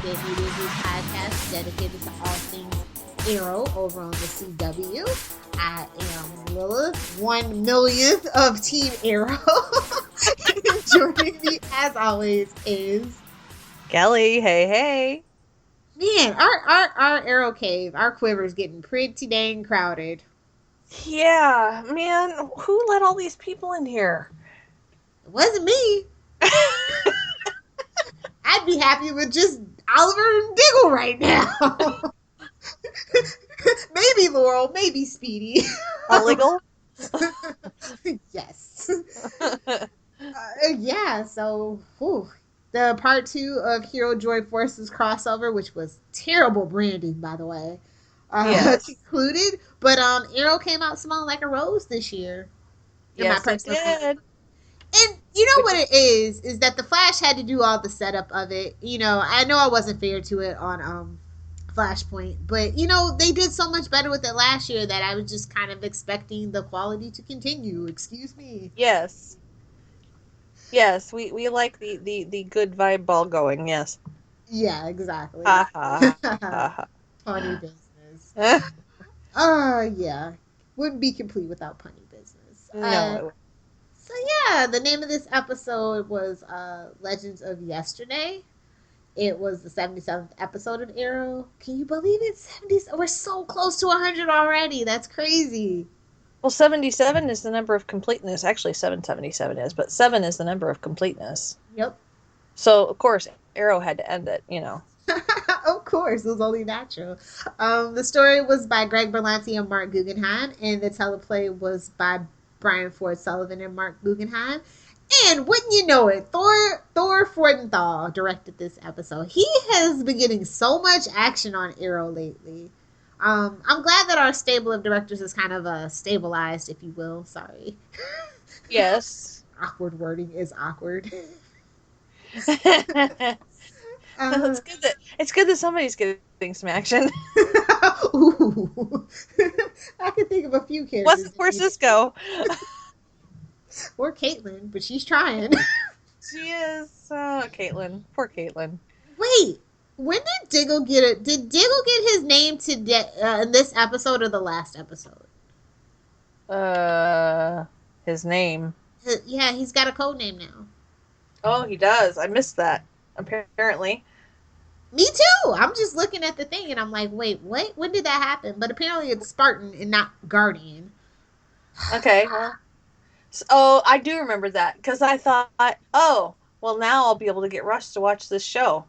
Southgate Media Group podcast dedicated to all things Arrow over on the CW. I am Lilith, 1/1,000th of Team Arrow. And joining me, as always, is Kelly. Hey. man. Our Arrow cave, our quiver is getting pretty dang crowded. Yeah, man, who let all these people in here? It wasn't me. I'd be happy with just Oliver and Diggle right now. Maybe Laurel, maybe Speedy. Illegal? Yes. Yeah, so the part 2 of Hero Joy Forces crossover, which was terrible branding, by the way, Yes. concluded. But Arrow came out smelling like a rose this year. Yes, it did. And you know what it is that the Flash had to do all the setup of it. You know I wasn't fair to it on Flashpoint, but they did so much better with it last year that I was just kind of expecting the quality to continue. Excuse me. Yes, we like the good vibe ball going, yes. Yeah, exactly. Ha ha ha. Punny business. Yeah. Wouldn't be complete without punny business. No. So yeah, the name of this episode was Legends of Yesterday. It was the 77th episode of Arrow. Can you believe it? 70. We're so close to 100 already. That's crazy. Well, 77 is the number of completeness. Actually, 777 is, but 7 is the number of completeness. Yep. So, of course, Arrow had to end it, Of course, it was only natural. The story was by Greg Berlanti and Mark Guggenheim, and the teleplay was by Brian Ford Sullivan and Mark Guggenheim. And wouldn't you know it, Thor Fordenthal directed this episode. He has been getting so much action on Arrow lately. I'm glad that our stable of directors is kind of stabilized, if you will. Sorry. Yes. Awkward wording is awkward. It's good that somebody's getting some action. Ooh. I can think of a few characters. Where's Cisco? Or Caitlin, but she's trying. She is. Caitlin. Poor Caitlin. Wait, when did Diggle get it? Did Diggle get his name in this episode or the last episode? His name. Yeah, he's got a code name now. Oh, he does. I missed that. Apparently. Me too. I'm just looking at the thing and I'm like, wait, what? When did that happen? But apparently it's Spartan and not Guardian. Okay. Well, I do remember that because I thought, oh, well, now I'll be able to get Rush to watch this show.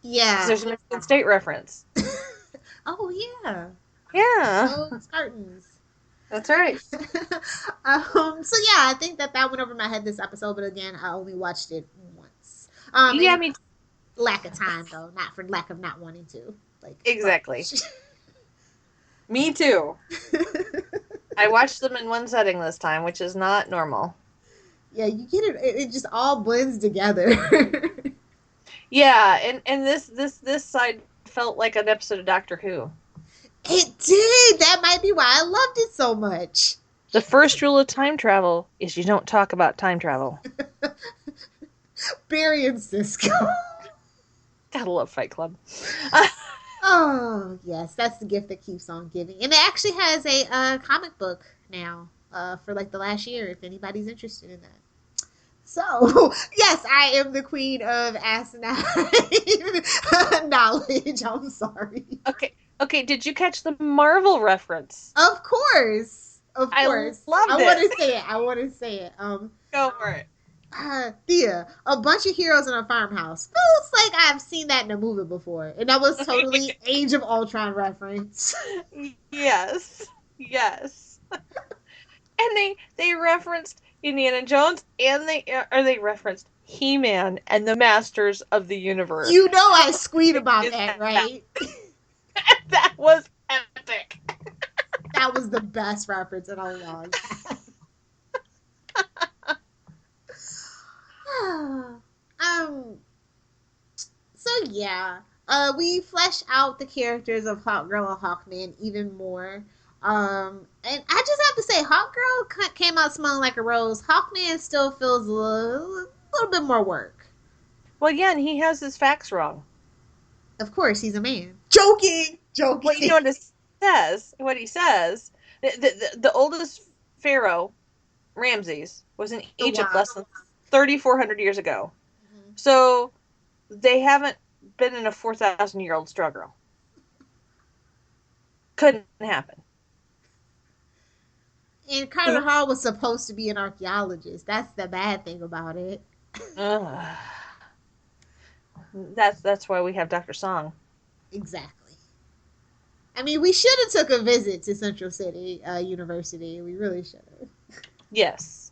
Yeah. There's a Michigan State reference. Oh, yeah. Yeah. Oh, Spartans. That's right. So yeah, I think that went over my head this episode, but again, I only watched it once. Yeah, me too. Lack of time, though, not for lack of not wanting to. Exactly. Me too. I watched them in one setting this time, which is not normal. Yeah, you get it. It just all blends together. Yeah, and this side felt like an episode of Doctor Who. It did. That might be why I loved it so much. The first rule of time travel is you don't talk about time travel. Barry and Cisco. Gotta love Fight Club. Oh, yes. That's the gift that keeps on giving. And it actually has a comic book now for the last year, if anybody's interested in that. So, yes, I am the queen of asinine knowledge. I'm sorry. Okay, did you catch the Marvel reference? Of course. I loved it. I want to say it. Go for it. Thea, a bunch of heroes in a farmhouse. Feels like I've seen that in a movie before. And that was totally Age of Ultron reference. Yes. And they referenced Indiana Jones and they referenced He-Man and the Masters of the Universe. You know I squeed about that, right? That was epic. That was the best reference in a long time. So yeah, we flesh out the characters of Hawkgirl and Hawkman even more. And I just have to say, Hawkgirl came out smelling like a rose. Hawkman still feels a little bit more work. Well, yeah, and he has his facts wrong. Of course, he's a man. Joking, Well, you joking. know what it says? What he says, the oldest pharaoh, Ramses, was in Oh, Egypt wow. less than 3,400 years ago. Mhm. So they haven't been in a 4,000-year-old struggle. Couldn't happen. And Carter Hall was supposed to be an archaeologist. That's the bad thing about it. Ugh. That's why we have Dr. Song. Exactly. I mean, we should have took a visit to Central City University. We really should have. Yes.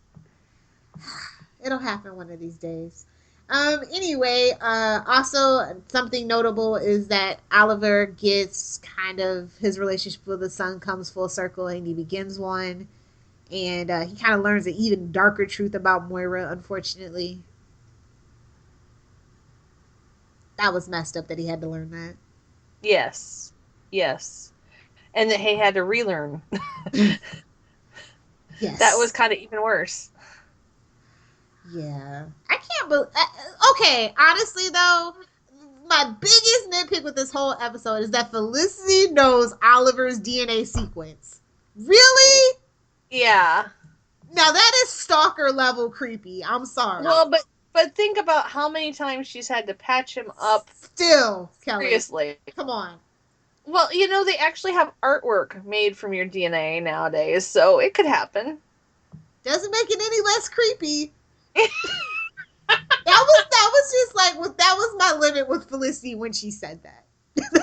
It'll happen one of these days. Anyway, also something notable is that Oliver gets kind of his relationship with the son comes full circle and he begins one. And he kind of learns an even darker truth about Moira, unfortunately. That was messed up that he had to learn that. Yes. Yes. And that he had to relearn. That was Yes. kind of even worse. Yeah. I can't believe. Okay, honestly, though, my biggest nitpick with this whole episode is that Felicity knows Oliver's DNA sequence. Really? Yeah. Now that is stalker level creepy. I'm sorry. Well, but think about how many times she's had to patch him up. Still, Kelly, Seriously. come on. Well, they actually have artwork made from your DNA nowadays, so it could happen. Doesn't make it any less creepy. That was just like that was my limit with Felicity when she said that.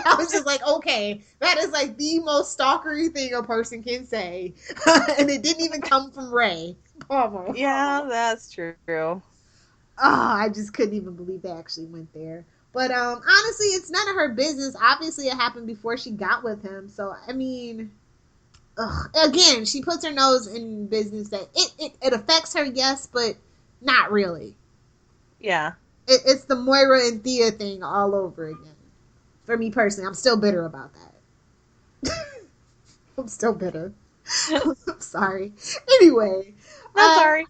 I was just like, okay, that is like the most stalkery thing a person can say, and it didn't even come from Ray Palmer. Yeah, that's true. Oh, I just couldn't even believe they actually went there. But honestly, it's none of her business. Obviously, it happened before she got with him. So I mean, again, she puts her nose in business that it affects her, yes, but not really. Yeah. It's the Moira and Thea thing all over again. For me personally, I'm still bitter about that. I'm still bitter. I'm sorry. Anyway, Not sorry.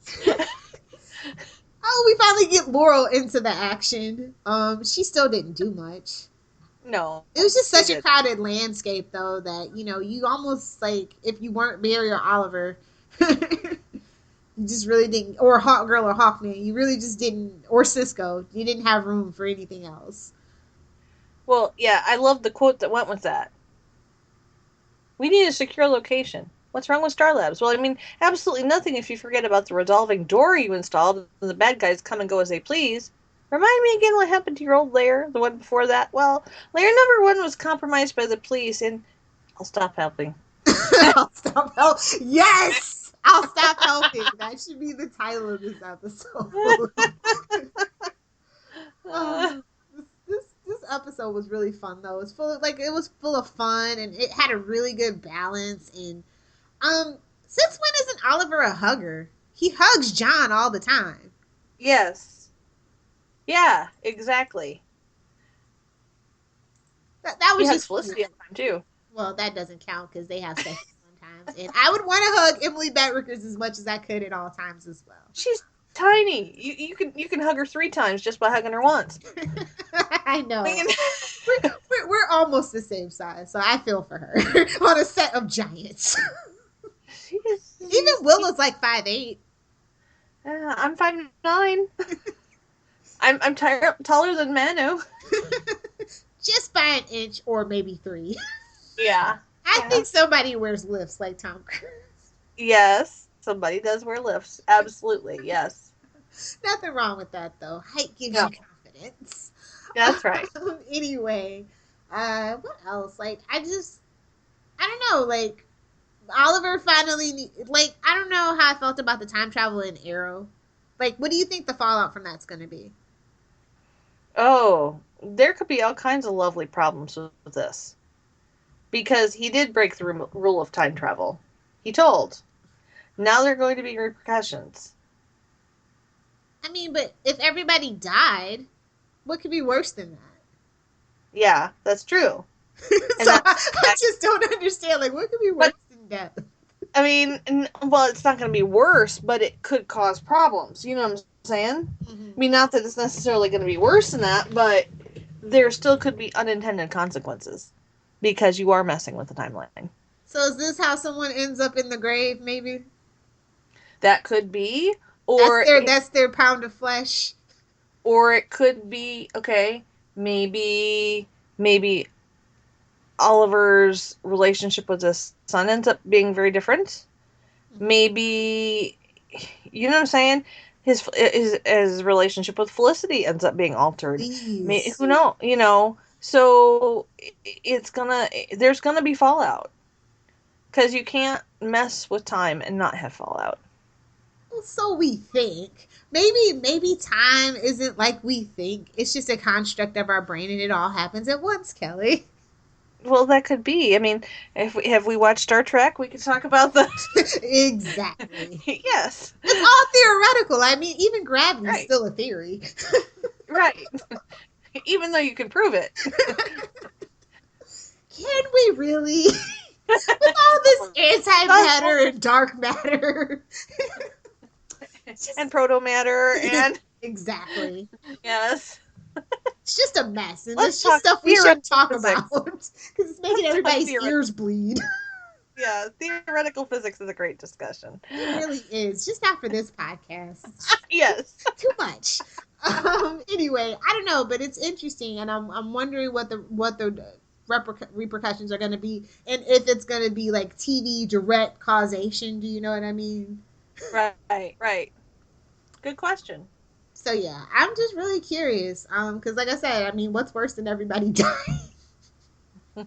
oh, we finally get Laurel into the action. She still didn't do much. No, It was just she such a did. crowded landscape, though, that you almost like if you weren't Barry or Oliver, you just really didn't, or Hawk Girl or Hawkman, you really just didn't, or Cisco, you didn't have room for anything else. Well, yeah, I love the quote that went with that. We need a secure location. What's wrong with Star Labs? Well, I mean, absolutely nothing if you forget about the resolving door you installed and the bad guys come and go as they please. Remind me again what happened to your old lair, the one before that? Well, lair number one was compromised by the police, and I'll stop helping. I'll stop help. Yes, I'll stop helping. That should be the title of this episode. Uh, This episode was really fun though. It was full of fun and it had a really good balance. And since when isn't Oliver a hugger? He hugs John all the time. yes. Yeah, exactly. That He was hugs just Felicity all the time, too. well, that doesn't count because they have sex sometimes. And I would want to hug Emily Betrickers as much as I could at all times as well. She's tiny. You can hug her 3 times just by hugging her once. I know. I mean, We're almost the same size, so I feel for her on a set of giants. Even Willow's like 5'8". I'm 5'9". I'm taller than Manu. Just by an inch or maybe 3. Yeah. I Yeah. think somebody wears lifts like Tom Cruise. Yes, somebody does wear lifts. Absolutely, yes. Nothing wrong with that though. Height gives No, you confidence. that's right. Anyway, what else? Like I don't know. Like Oliver finally, like I don't know how I felt about the time travel in Arrow. Like, what do you think the fallout from that's going to be? Oh, there could be all kinds of lovely problems with this. Because he did break the rule of time travel. He told. Now there are going to be repercussions. I mean, but if everybody died, what could be worse than that? Yeah, that's true. And So that, I just don't understand. Like, what could be worse but than death? I mean, well, it's not going to be worse, but it could cause problems. You know what I'm saying? Mm-hmm. I mean, not that it's necessarily going to be worse than that, but there still could be unintended consequences because you are messing with the timeline. So is this how someone ends up in the grave? Maybe That could be, that's or their pound of flesh. it could be okay. Maybe Oliver's relationship with his son ends up being very different. Mm-hmm. Maybe, you know what I'm saying? His relationship with Felicity ends up being altered. Please. Who knows? You know, so there's gonna be fallout because you can't mess with time and not have fallout. So we think. Maybe time isn't like we think. It's just a construct of our brain and it all happens at once, Kelly. Well, that could be. I mean, if we watched Star Trek, we could talk about that. Exactly. Yes. It's all theoretical. I mean, even gravity's Right. still a theory. Right. Even though you can prove it. Can we really? With all this antimatter and dark matter. And proto matter and Exactly. yes. It's just a mess, and Let's it's just talk stuff we shouldn't theoretical talk physics. about because it's making everybody's ears bleed. Yeah, theoretical physics is a great discussion. It really is. Just not for this podcast. Yes. Too much. Anyway, I don't know, but it's interesting, and I'm wondering what the repercussions are going to be, and if it's going to be like TV direct causation. Do you know what I mean? Right. Good question. So yeah, I'm just really curious. Because like I said, I mean, what's worse than everybody dying? Well,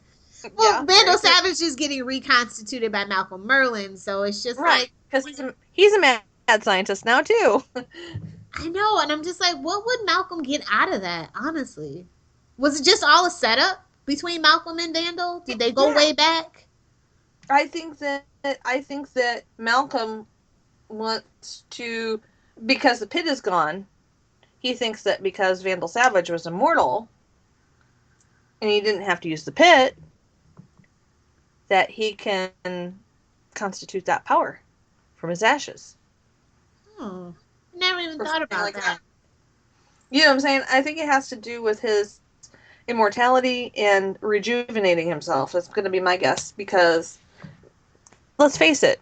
Yeah. Vandal Savage is getting reconstituted by Malcolm Merlin, so it's just Right. like Because he's a mad scientist now too. I know, and I'm just like, what would Malcolm get out of that? Honestly, was it just all a setup between Malcolm and Vandal? Did they go Yeah. way back? I think that Malcolm wants to, because the pit is gone. He thinks that because Vandal Savage was immortal and he didn't have to use the pit, that he can constitute that power from his ashes. Oh, never even Or thought something about like that. that. You know what I'm saying? I think it has to do with his immortality and rejuvenating himself. That's going to be my guess because, let's face it,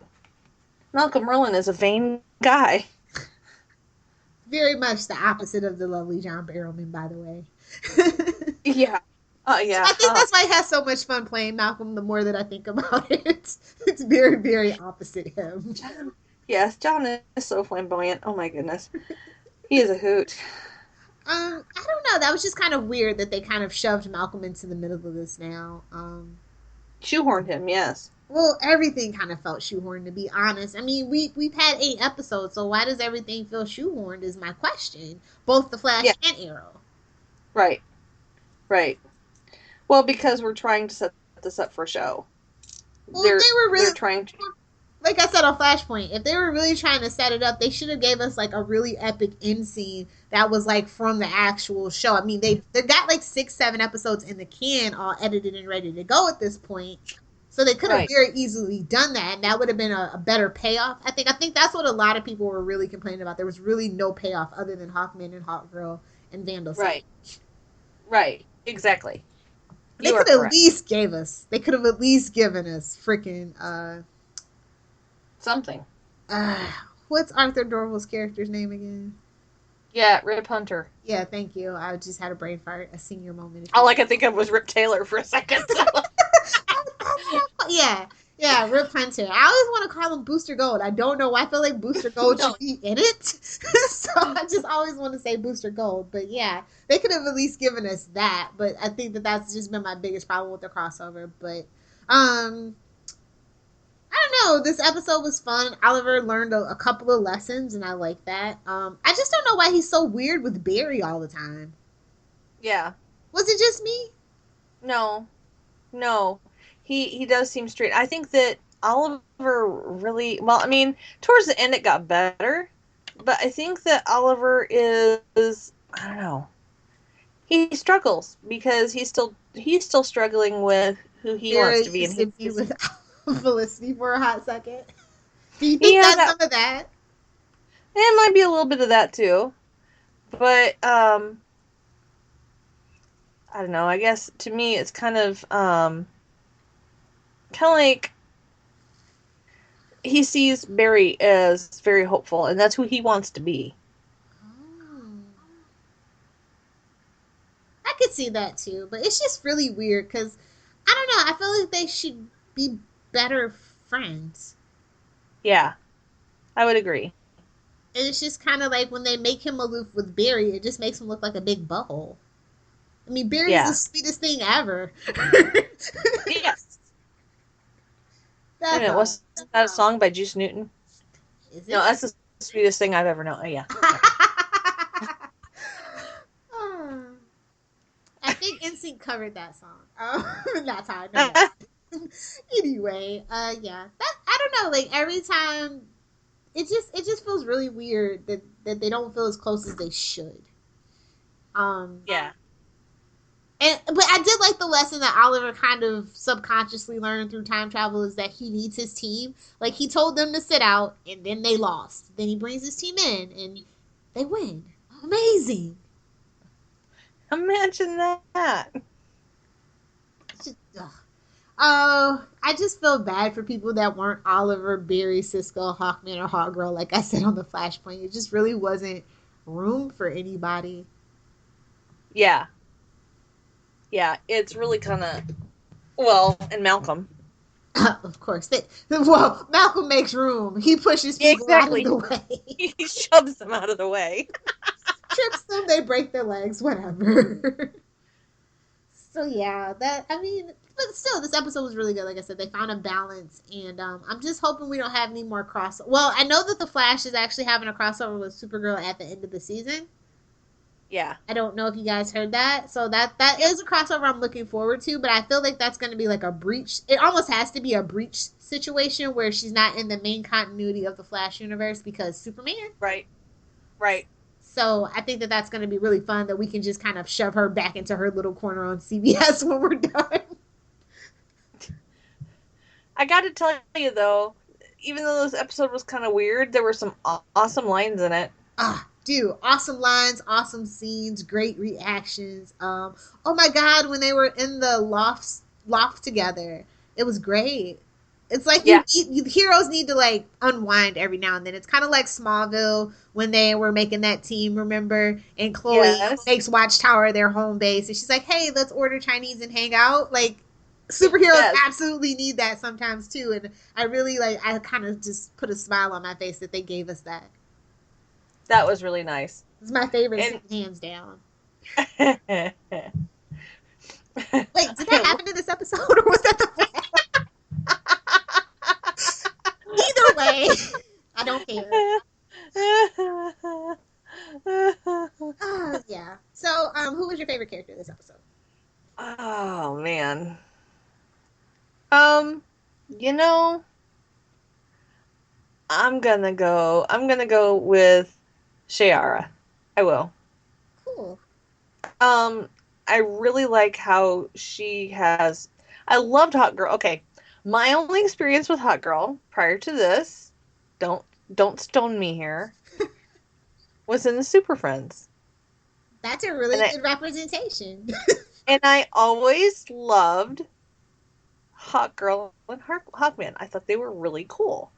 Malcolm Merlin is a vain guy. Very much the opposite of the lovely John Barrowman, by the way. Yeah. Yeah. I think that's why I have so much fun playing Malcolm. The more that I think about it, it's very, very opposite him. Yes, John is so flamboyant. Oh my goodness. He is a hoot. I don't know. That was just kind of weird that they kind of shoved Malcolm into the middle of this now. Shoehorned him, yes. Well, everything kind of felt shoehorned, to be honest. I mean, we've had 8 episodes, so why does everything feel shoehorned? Is my question. Both the Flash and Arrow. Right. Well, because we're trying to set this up for a show. Well, they were really they're trying to. Like I said on Flashpoint, if they were really trying to set it up, they should have gave us like a really epic end scene that was like from the actual show. I mean, they got like 6, 7 episodes in the can, all edited and ready to go at this point. So they could have very easily done that, and that would have been a better payoff. I think that's what a lot of people were really complaining about. There was really no payoff other than Hawkman and Hawkgirl and Vandal. Right. Exactly. They could have at least gave us. They could have at least given us freaking something. What's Arthur Dorval's character's name again? Yeah, Rip Hunter. Yeah, thank you. I just had a brain fart, a senior moment. All I could think of was Rip Taylor for a second. So. Yeah, Rip Hunter. I always want to call him Booster Gold. I don't know why. I feel like Booster Gold should be in it. So I just always want to say Booster Gold. But yeah, they could have at least given us that. But I think that's just been my biggest problem with the crossover. But I don't know. This episode was fun. Oliver learned a couple of lessons, and I like that. I just don't know why he's so weird with Barry all the time. Yeah. Was it just me? No. He does seem straight. I think that Oliver really, well, I mean, towards the end it got better, but I think that Oliver is, I don't know, he struggles because he's still struggling with who he wants to be, and with Felicity for a hot second. Do you He think had that's that. some of that? It might be a little bit of that too, but I don't know. I guess to me, it's kind of like he sees Barry as very hopeful, and that's who he wants to be. Oh. I could see that too, but it's just really weird because I don't know. I feel like they should be better friends. Yeah, I would agree. And it's just kind of like when they make him aloof with Barry, it just makes him look like a big butthole. I mean, Barry's the Yeah. sweetest thing ever. Yes. Wait a That's minute, all. was that a song by Juice Newton? Is No, it? that's the sweetest thing I've ever known. Oh, yeah. I think NSYNC covered that song. That's how I know Yeah. that. Anyway, yeah, that I don't know. Like every time, it just feels really weird that they don't feel as close as they should. Um, Yeah. but I did like the lesson that Oliver kind of subconsciously learned through time travel is that he needs his team. Like he told them to sit out, and then they lost. Then he brings his team in, and they win. Amazing. Imagine that. Just, oh, I just feel bad for people that weren't Oliver, Barry, Cisco, Hawkman, or Hawkgirl. Like I said on the Flashpoint, it just really wasn't room for anybody. Yeah. Yeah. It's really kind of. Well, and Malcolm. Of course, well, Malcolm makes room. He pushes Yeah, people out of exactly. the way. He shoves them out of the way. Trips them, they break their legs, whatever. So yeah, that I mean, but still, this episode was really good. Like I said, they found a balance, and I'm just hoping we don't have any more cross. Well, I know that the Flash is actually having a crossover with Supergirl at the end of the season. Yeah. I don't know if you guys heard that. So that Yep. is a crossover I'm looking forward to, but I feel like that's going to be like a breach. It almost has to be a breach situation where she's not in the main continuity of the Flash universe because Superman. Right. Right. So I think that that's going to be really fun that we can just kind of shove her back into her little corner on CBS when we're done. I got to tell you though, even though this episode was kind of weird, there were some awesome lines in it. Dude, awesome lines, awesome scenes, great reactions. Oh my god, when they were in the loft together, it was great. It's like Yeah. heroes need to like unwind every now and then. It's kind of like Smallville when they were making that team, remember? And Chloe Yes. makes Watchtower their home base, and she's like, "Hey, let's order Chinese and hang out." Like superheroes Yes. absolutely need that sometimes too, and I really like. I kind of just put a smile on my face that they gave us that. That was really nice. It's my favorite And scene, hands down. I Wait, did that happen in this episode, or was that the Either way, I don't care. Yeah. So, who was your favorite character this episode? Oh man. Um, you know, I'm gonna go with Shiara. I will. Cool. Um, I really like how she has. I loved Hot Girl. Okay, my only experience with Hot Girl prior to this, don't don't stone me here, was in the Super Friends, That's a really and I good representation. and I always loved Hot Girl and Hawkman. I thought they were really cool.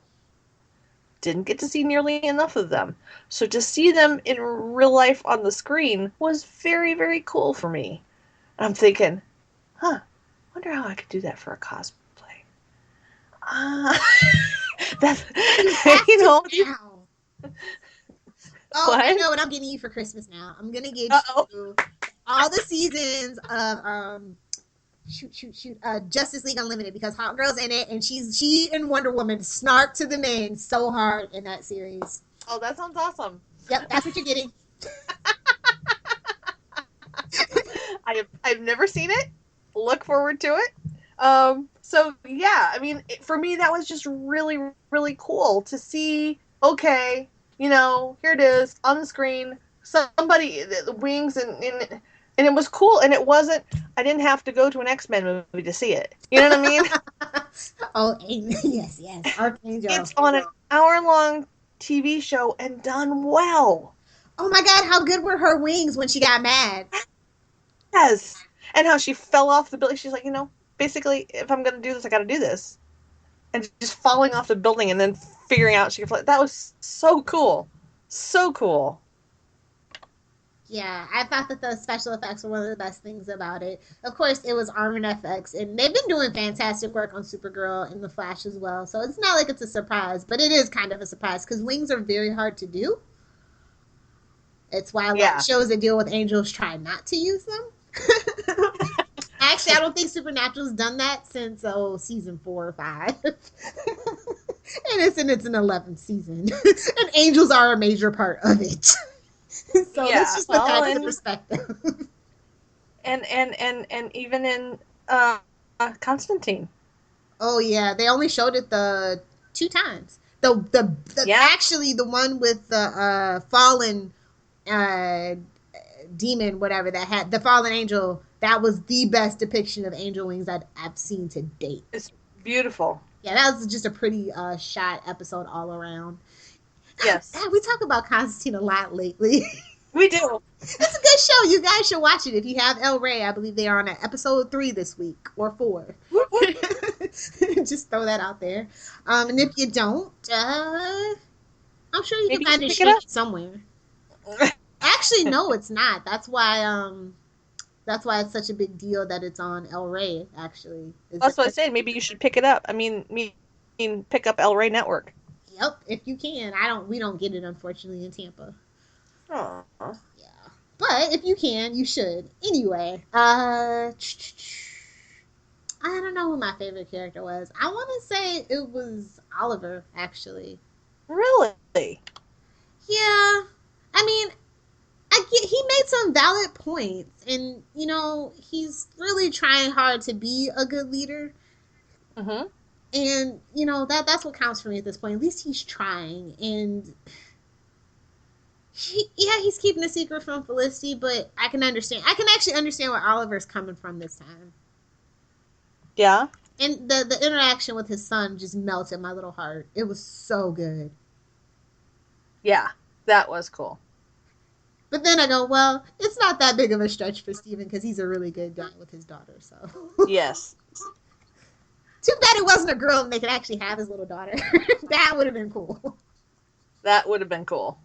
Didn't get to see nearly enough of them, so to see them in real life on the screen was very very cool for me. I'm thinking, huh, wonder how I could do that for a cosplay. Uh, that's You have you know. to now. Oh, I What? know what I'm getting you for Christmas now. I'm gonna get Uh-oh. you all the seasons of Justice League Unlimited because Hot Girl's in it and she and Wonder Woman snark to the men so hard in that series. Oh, that sounds awesome. Yep, that's what you're getting. I've never seen it. Look forward to it. So yeah, I mean, for me that was just really really cool to see. Okay, here it is on the screen. Somebody the wings and it was cool. And it wasn't. I didn't have to go to an X-Men movie to see it. You know what I mean? Oh, yes, Archangel. It's on an hour-long TV show and done well. Oh my God, how good were her wings when she got mad? Yes. And how she fell off the building. She's like, basically, if I'm going to do this, I got to do this. And just falling off the building and then figuring out she could fly. That was so cool. So cool. Yeah, I thought that the special effects were one of the best things about it. Of course, it was Armin FX, and they've been doing fantastic work on Supergirl and The Flash as well. So it's not like it's a surprise, but it is kind of a surprise because wings are very hard to do. It's why a lot of shows that deal with angels try not to use them. Actually, I don't think Supernatural's done that since season 4 or 5, and it's an 11th season, and angels are a major part of it. So let's just put that into perspective. And even in Constantine. Oh yeah, they only showed it the 2 times. Actually the one with the fallen demon, whatever that had the fallen angel. That was the best depiction of angel wings that I've seen to date. It's beautiful. Yeah, that was just a pretty shot episode all around. Yes. We talk about Constantine a lot lately. We do. It's a good show. You guys should watch it. If you have El Rey, I believe they are on episode 3 this week or 4. Just throw that out there. And if you don't, I'm sure you can find it streamed somewhere. Actually, no, it's not. That's why it's such a big deal that it's on El Rey. Actually, that's what I said. Maybe you should pick it up. I mean, pick up El Rey Network. Yep, if you can. We don't get it, unfortunately, in Tampa. Oh. Yeah. But if you can, you should. Anyway, I don't know who my favorite character was. I want to say it was Oliver, actually. Really? Yeah. I mean, he made some valid points, and, he's really trying hard to be a good leader. Mm-hmm. And, that's what counts for me at this point. At least he's trying, and he's keeping a secret from Felicity, but I can actually understand where Oliver's coming from this time. Yeah. And the interaction with his son just melted my little heart. It was so good. Yeah, that was cool. But then I go, well, it's not that big of a stretch for Steven because he's a really good guy with his daughter, so. Yes. Too bad it wasn't a girl and they could actually have his little daughter. That would have been cool. That would have been cool.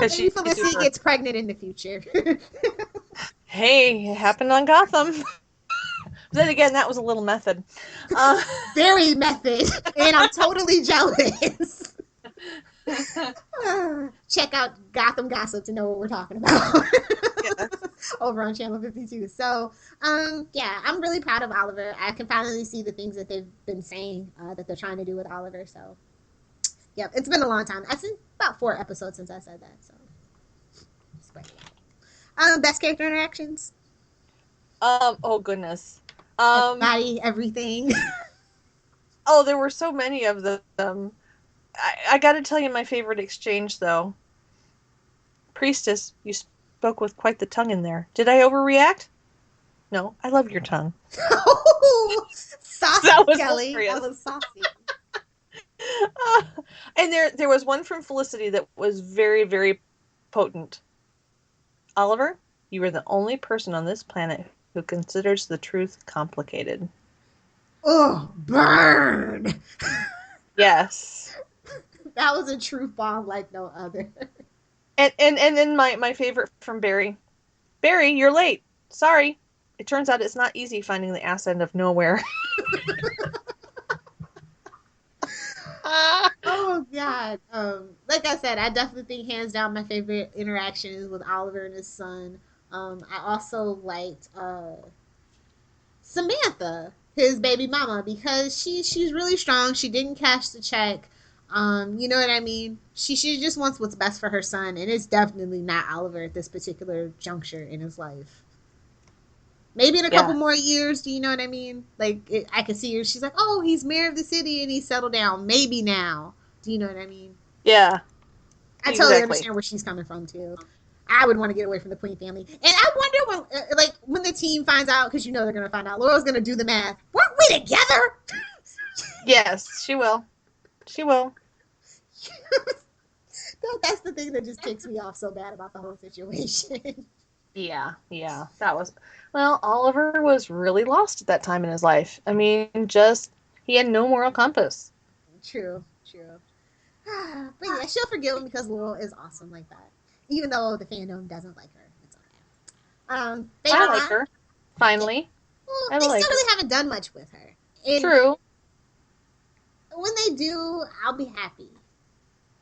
Because Felicity gets pregnant in the future. Hey, it happened on Gotham. Then again, that was a little method. Very method. And I'm totally jealous. Check out Gotham Gossip to know what we're talking about. Yes. Over on Channel 52. So, yeah, I'm really proud of Oliver. I can finally see the things that they've been saying that they're trying to do with Oliver. So, yeah, it's been a long time. I've seen about 4 episodes since I said that. So, best character interactions. Oh goodness. Everybody, everything. Oh, there were so many of them. I got to tell you my favorite exchange, though. Priestess, you spoke with quite the tongue in there. Did I overreact? No, I love your tongue. Oh, saucy, that was Kelly. Hilarious. That was saucy. And there was one from Felicity that was very, very potent. Oliver, you are the only person on this planet who considers the truth complicated. Oh, burn! Yes. That was a truth bomb like no other. And then my favorite from Barry. Barry, you're late. Sorry. It turns out it's not easy finding the ass end of nowhere. Oh God. Like I said, I definitely think hands down my favorite interaction is with Oliver and his son. I also liked Samantha, his baby mama, because she's really strong. She didn't cash the check. You know what I mean? She just wants what's best for her son, and it's definitely not Oliver at this particular juncture in his life. Maybe in a couple more years, do you know what I mean? Like, I can see her. She's like, oh, he's mayor of the city and he's settled down. Maybe now. Do you know what I mean? Yeah. I totally understand where she's coming from, too. I would want to get away from the Queen family. And I wonder when the team finds out, because you know they're going to find out, Laurel's going to do the math. Weren't we together? Yes, she will. She will. That's the thing that just ticks me off so bad about the whole situation. Yeah, that was. Well, Oliver was really lost at that time in his life. I mean, just he had no moral compass. True, true. But yeah, she'll forgive him because Laurel is awesome like that. Even though the fandom doesn't like her, it's okay. I Favorite like line? her. Yeah. Finally, Well, I they still like her. really haven't done much with her, and True. when they do, I'll be happy.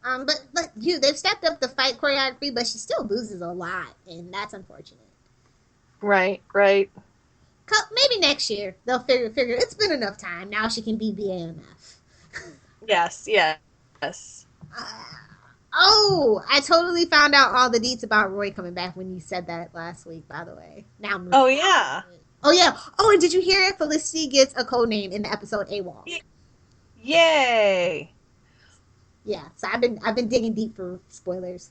But they've stepped up the fight choreography, but she still loses a lot, and that's unfortunate. Right, right. Maybe next year they'll figure it's been enough time. Now she can be BAMF. Yes, yes. Uh, oh, I totally found out all the deets about Roy coming back when you said that last week. By the way, now I'm Oh really. yeah. Oh yeah. Oh, and did you hear Felicity gets a code name in the episode AWOL? Yay. Yeah. So I've been digging deep for spoilers.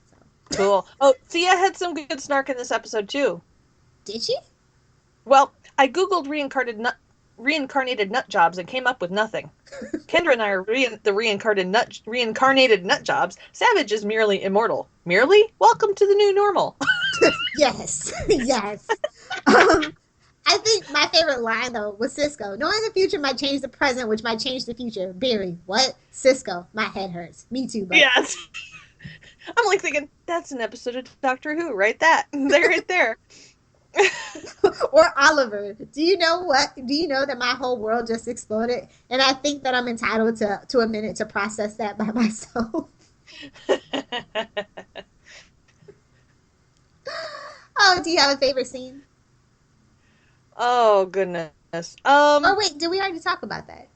So. Cool. Oh, Thea had some good snark in this episode too. Did she? Well, I googled reincarnated nut jobs and came up with nothing. Kendra and I are the reincarnated nut jobs. Savage is merely immortal. Merely? Welcome to the new normal. Yes. Yes. Um, I think my favorite line though was Cisco. Knowing the future might change the present, which might change the future. Barry, what? Cisco, my head hurts. Me too, but Yes. I'm like thinking, that's an episode of Doctor Who, right? That. There, right there. or Oliver. Do you know what? Do you know that my whole world just exploded? And I think that I'm entitled to a minute to process that by myself. Oh, do you have a favorite scene? Oh, goodness. Or wait, did we already talk about that?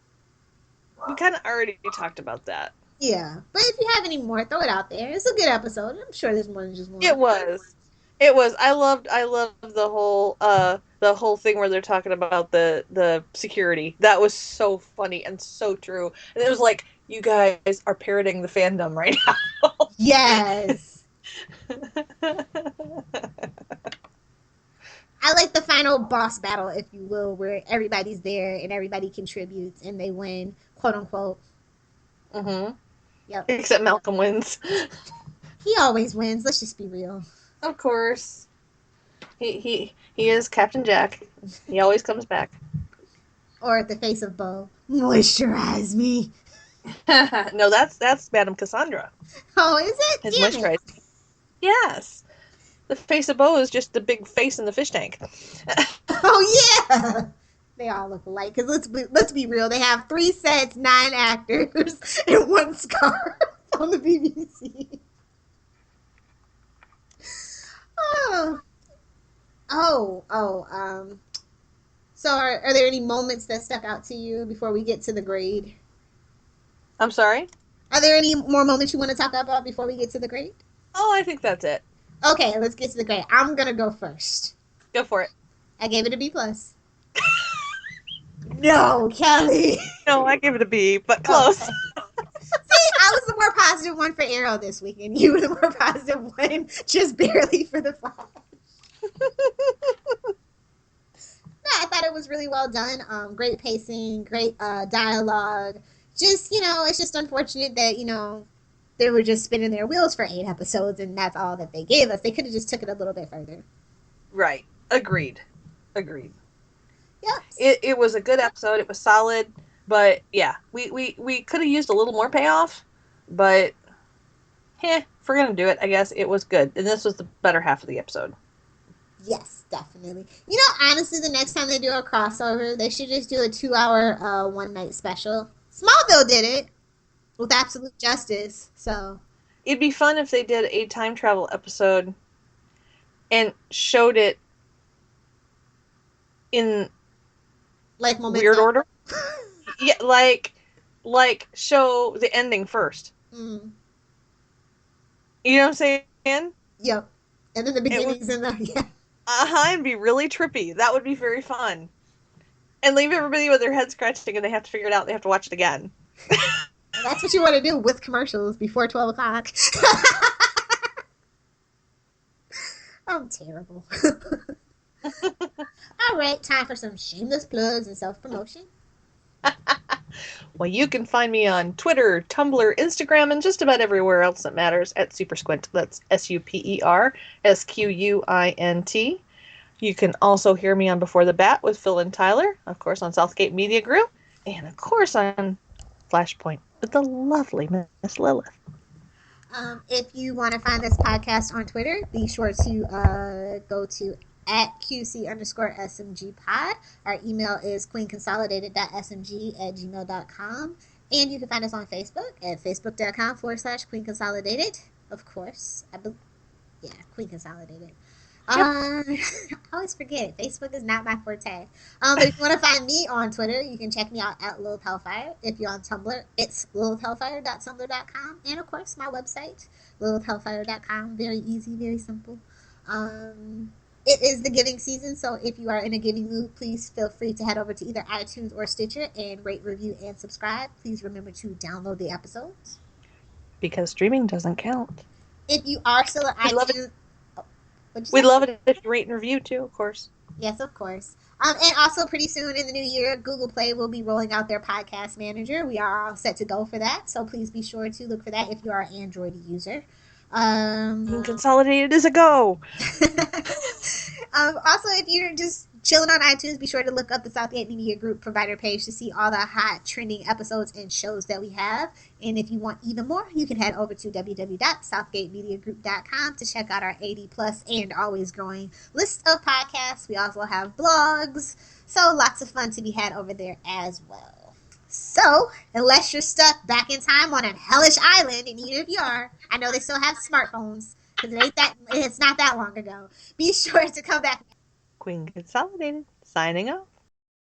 We kind of already talked about that. Yeah, but if you have any more, throw it out there. It's a good episode. I'm sure there's more than just one. It was. It was. I loved the whole thing where they're talking about the security. That was so funny and so true. And it was like, you guys are parroting the fandom right now. Yes. I like the final boss battle, if you will, where everybody's there and everybody contributes and they win, quote unquote. Mm-hmm. Yep. Except Malcolm wins. He always wins. Let's just be real. Of course. He is Captain Jack. He always comes back. Or at the face of Bo. Moisturize me. No, that's Madame Cassandra. Oh, is it? His Damn moisturizer. it. Yes. The face of Bo is just the big face in the fish tank. Oh yeah. They all look alike. Because let's be real. They have 3 sets, 9 actors, and 1 scar on the BBC. Oh. So are there any moments that stuck out to you before we get to the grade? I'm sorry? Are there any more moments you want to talk about before we get to the grade? Oh, I think that's it. Okay, let's get to the grade. I'm gonna go first. Go for it. I gave it a B plus. No, Kelly. No, I give it a B, but close. Okay. See, I was the more positive one for Arrow this week, and you were the more positive one, just barely for the Flash. No, I thought it was really well done. Great pacing, great dialogue. Just, it's just unfortunate that, they were just spinning their wheels for 8 episodes, and that's all that they gave us. They could have just took it a little bit further. Right. Agreed. Yep. It was a good episode. It was solid. But, yeah, we could have used a little more payoff. But, if we're going to do it, I guess it was good. And this was the better half of the episode. Yes, definitely. Honestly, the next time they do a crossover, they should just do a 2-hour one-night special. Smallville did it with absolute justice, so It'd be fun if they did a time travel episode and showed it in like weird order. Yeah, like show the ending first. Mm. You know what I'm saying? Yep. And then the beginnings and the yeah. It'd be really trippy. That would be very fun. And leave everybody with their head scratching and they have to figure it out. They have to watch it again. That's what you want to do with commercials before 12 o'clock. I'm terrible. All right, time for some shameless plugs and self-promotion. Well, you can find me on Twitter, Tumblr, Instagram, and just about everywhere else that matters at Supersquint. That's SuperSquint. You can also hear me on Before the Bat with Phil and Tyler, of course, on Southgate Media Group, and of course on Flashpoint with the lovely Miss Lilith. If you want to find this podcast on Twitter, be sure to go to at QC_SMG pod. Our email is queenconsolidated.smg@gmail.com. And you can find us on Facebook at facebook.com/queenconsolidated. Of course. Queen Consolidated. I always forget. Facebook is not my forte. But if you want to find me on Twitter, you can check me out at Lilith Hellfire. If you're on Tumblr, it's lilithhellfire.tumblr.com. And of course, my website, lilithhellfire.com. Very easy, very simple. It is the giving season, so if you are in a giving mood, please feel free to head over to either iTunes or Stitcher and rate, review, and subscribe. Please remember to download the episodes. Because streaming doesn't count. If you are still on iTunes... We'd love it if you rate and review, too, of course. Yes, of course. And also, pretty soon in the new year, Google Play will be rolling out their podcast manager. We are all set to go for that, so please be sure to look for that if you are an Android user. Consolidated is a go! Also, if you're just chilling on iTunes, be sure to look up the Southgate Media Group provider page to see all the hot trending episodes and shows that we have. And if you want even more, you can head over to www.southgatemediagroup.com to check out our 80+ and always growing list of podcasts. We also have blogs, so lots of fun to be had over there as well. So, unless you're stuck back in time on a hellish island, and even if you are, I know they still have smartphones, because it's not that long ago. Be sure to come back. Queen Consolidated, signing off.